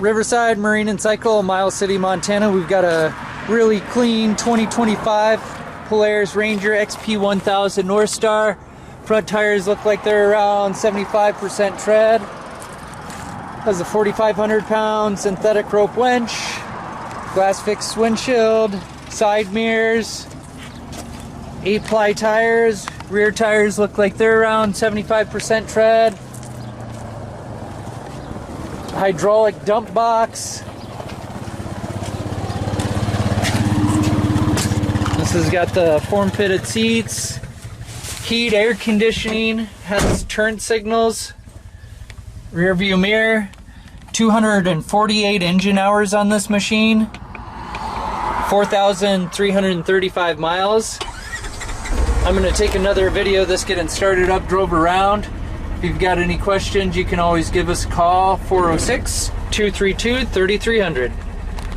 Riverside Marine and Cycle, Miles City, Montana. We've got a really clean 2025 Polaris Ranger XP 1000 North Star. Front tires look like they're around 75% tread. Has a 4,500 pound synthetic rope winch, glass fixed windshield, side mirrors, 8-ply tires. Rear tires look like they're around 75% tread. Hydraulic dump box. This has got the form-fitted seats, heat, air conditioning, has turn signals, rear view mirror, 248 engine hours on this machine, 4,335 miles. I'm going to take another video of this getting started up, drove around. If you've got any questions, you can always give us a call, 406-232-3300.